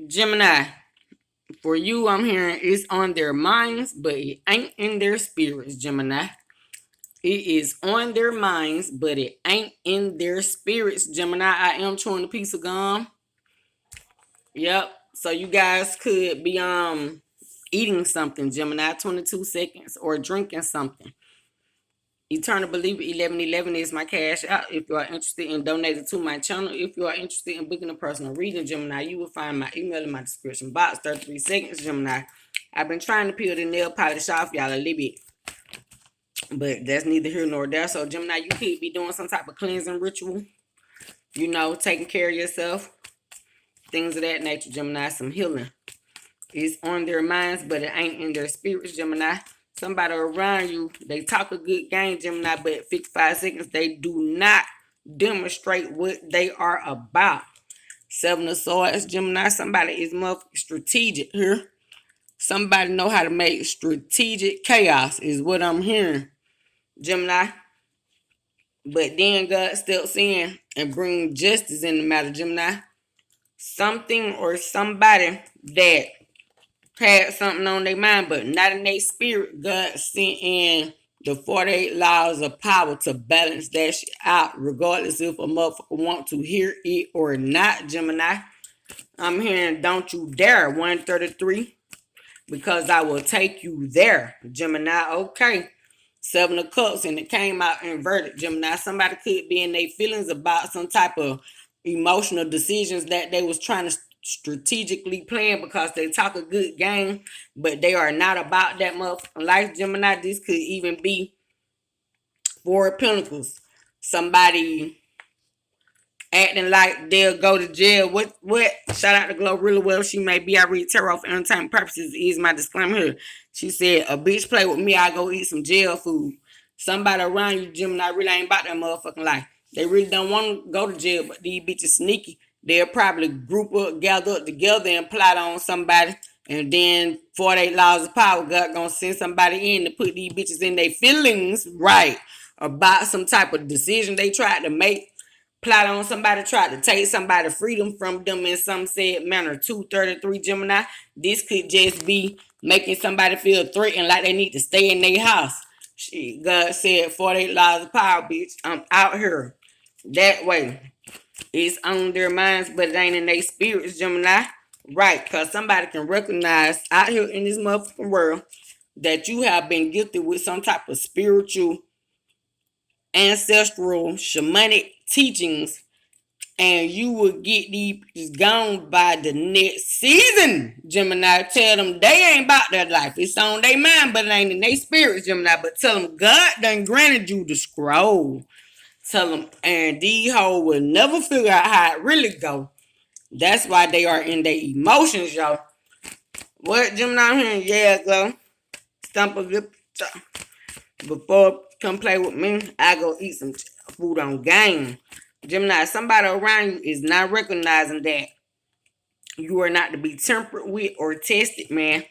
Gemini, for you, I'm hearing it's on their minds, but it ain't in their spirits, Gemini. It is on their minds, but it ain't in their spirits, Gemini. I am chewing a piece of gum. Yep. So you guys could be eating something, Gemini, 22 seconds, or drinking something. Eternal Believer 1111 is my cash out. If you are interested in donating to my channel, if you are interested in booking a personal reading, Gemini, you will find my email in my description box. 33 seconds, Gemini. I've been trying to peel the nail polish off y'all a little bit, but that's neither here nor there. So, Gemini, you could be doing some type of cleansing ritual, taking care of yourself, things of that nature, Gemini. Some healing is on their minds, but it ain't in their spirits, Gemini. Somebody around you, they talk a good game, Gemini, but at 55 seconds, they do not demonstrate what they are about. Seven of Swords, Gemini. Somebody is more strategic here. Somebody know how to make strategic chaos is what I'm hearing, Gemini. But then God steps in and bring justice in the matter, Gemini. Something or somebody that had something on their mind, but not in their spirit, God sent in the 48 laws of power to balance that shit out, regardless if a motherfucker want to hear it or not, Gemini. I'm hearing don't you dare 133, because I will take you there, Gemini. Okay. Seven of Cups, and it came out inverted, Gemini. Somebody could be in their feelings about some type of emotional decisions that they was trying to strategically plan, because they talk a good game, but they are not about that motherfucking life, Gemini. This could even be Four of Pentacles. Somebody acting like they'll go to jail. What? Shout out to Glow really well. She may be. I read tarot for entertainment purposes. Is my disclaimer here. She said, a bitch play with me, I go eat some jail food. Somebody around you, Gemini, really ain't about that motherfucking life. They really don't want to go to jail, but these bitches sneaky. They'll probably group up, gather up together, and plot on somebody. And then 48 laws of power, God gonna send somebody in to put these bitches in their feelings right about some type of decision they tried to make. Plot on somebody, tried to take somebody's freedom from them in some said manner. 233, Gemini. This could just be making somebody feel threatened, like they need to stay in their house. Shit, God said 48 laws of power, bitch. I'm out here. That way. It's on their minds, but it ain't in their spirits, Gemini. Right, because somebody can recognize out here in this motherfucking world that you have been gifted with some type of spiritual, ancestral, shamanic teachings, and you will get these gone by the next season, Gemini. Tell them they ain't about that life. It's on their mind, but it ain't in their spirits, Gemini. But tell them God done granted you the scroll. Tell them, and these hoes will never figure out how it really go. That's why they are in their emotions, y'all. What, Gemini? I'm hearing, yeah, go. Stump a lip. Before come play with me, I go eat some food on game. Gemini, somebody around you is not recognizing that you are not to be tempered with or tested, man.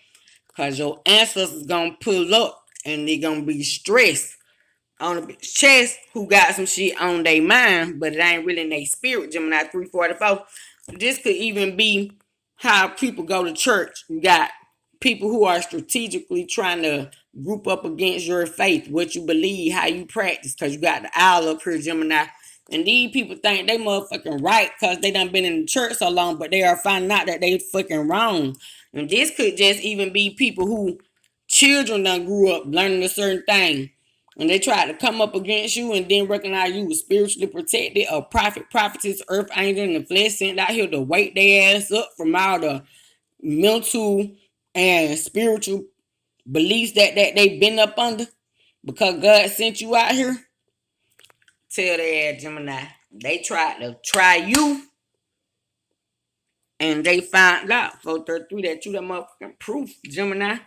Because your ancestors going to pull up and they going to be stressed on the chest who got some shit on their mind, but it ain't really in their spirit, Gemini 344. This could even be how people go to church. You got people who are strategically trying to group up against your faith, what you believe, how you practice, because you got the owl up here, Gemini. And these people think they motherfucking right because they done been in the church so long, but they are finding out that they fucking wrong. And this could just even be people who children done grew up learning a certain thing. And they tried to come up against you and then recognize you was spiritually protected, a prophet, prophetess, earth angel, and the flesh sent out here to wake their ass up from all the mental and spiritual beliefs that they've been up under, because God sent you out here. Tell their ass, Gemini, they tried to try you and they found out 433 that you the motherfucking proof, Gemini.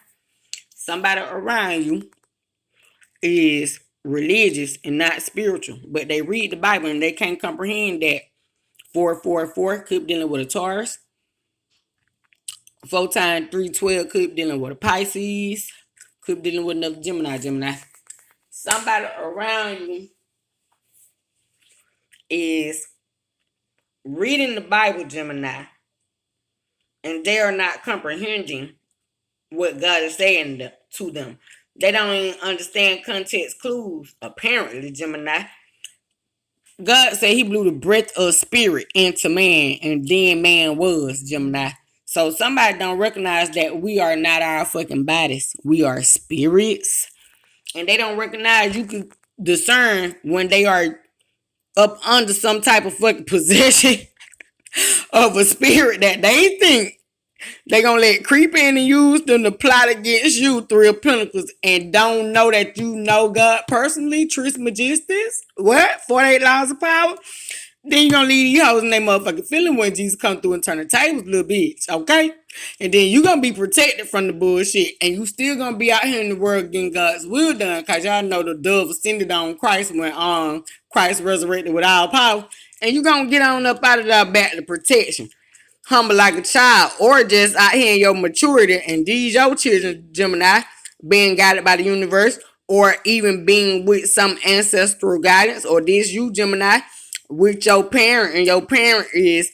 Somebody around you is religious and not spiritual, but they read the Bible and they can't comprehend that 444 could be dealing with a Taurus. 4 times 312 could be dealing with a Pisces. Could be dealing with another Gemini. Somebody around you is reading the Bible, Gemini, and they are not comprehending what God is saying to them. They don't even understand context clues, apparently, Gemini. God said he blew the breath of spirit into man, and then man was, Gemini. So somebody don't recognize that we are not our fucking bodies. We are spirits. And they don't recognize you can discern when they are up under some type of fucking possession of a spirit that they think they gonna let creep in and use them to plot against you, Three of Pentacles, and don't know that you know God personally, Trismegistus. What? 48 laws of power? Then you gonna leave these hoes in their motherfucking feeling when Jesus come through and turn the tables, little bitch, okay? And then you gonna be protected from the bullshit, and you still gonna be out here in the world getting God's will done, cause y'all know the dove ascended on Christ when Christ resurrected with all power, and you gonna get on up out of that back to protection. Humble like a child, or just out here in your maturity, and these your children, Gemini, being guided by the universe, or even being with some ancestral guidance, or this you, Gemini, with your parent, and your parent is,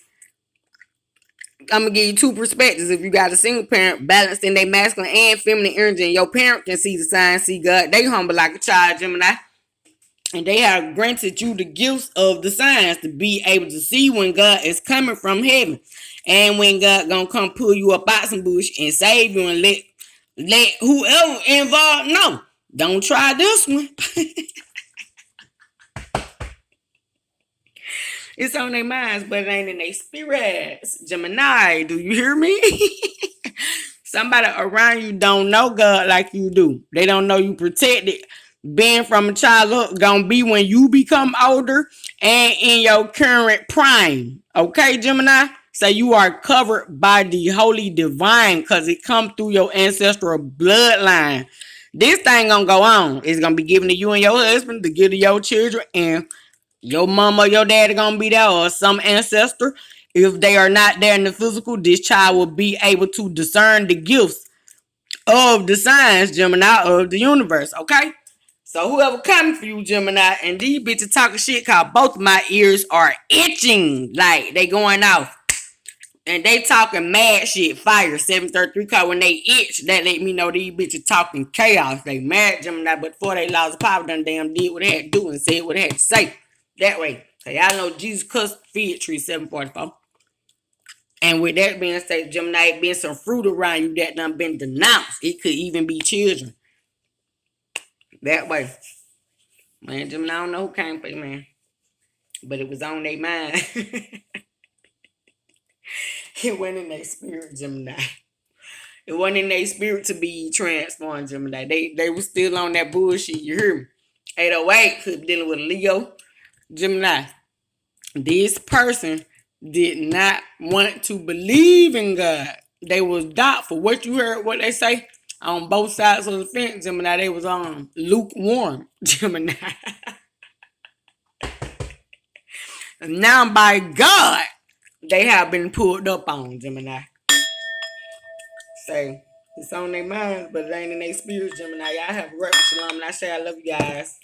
I'm gonna give you two perspectives. If you got a single parent balancing their masculine and feminine energy, and your parent can see the signs, see God, they humble like a child, Gemini. And they have granted you the gifts of the signs to be able to see when God is coming from heaven. And when God gonna come pull you up out some bush and save you, and let whoever involved know. Don't try this one. It's on their minds, but it ain't in their spirits. Gemini, do you hear me? Somebody around you don't know God like you do. They don't know you protected. Being from a childhood gonna be when you become older and in your current prime. Okay, Gemini? So you are covered by the holy divine because it come through your ancestral bloodline. This thing gonna go on. It's gonna be given to you and your husband to give to your children, and your mama or your daddy gonna be there, or some ancestor. If they are not there in the physical, this child will be able to discern the gifts of the signs, Gemini, of the universe. Okay? So whoever coming for you, Gemini, and these bitches talking shit, cause both of my ears are itching. Like they going off. And they talking mad shit, fire, 733, cause when they itch, that let me know these bitches talking chaos. They mad, Gemini, but before they lost power, done damn did what they had to do and said what they had to say. That way. So y'all know Jesus cussed fig tree 744. And with that being said, Gemini, been some fruit around you that done been denounced. It could even be children. That way. Man, Gemini, I don't know who came for you, man. But it was on their mind. It went in their spirit, Gemini. It wasn't in their spirit to be transformed, Gemini. They were still on that bullshit, you hear me? 808 could be dealing with Leo. Gemini, this person did not want to believe in God. They was doubtful. What you heard, what they say? On both sides of the fence, Gemini, they was on lukewarm, Gemini. And now by God, they have been pulled up on, Gemini. Say, it's on their minds, but it ain't in their spirits, Gemini. Y'all have a great shalom, and I say I love you guys.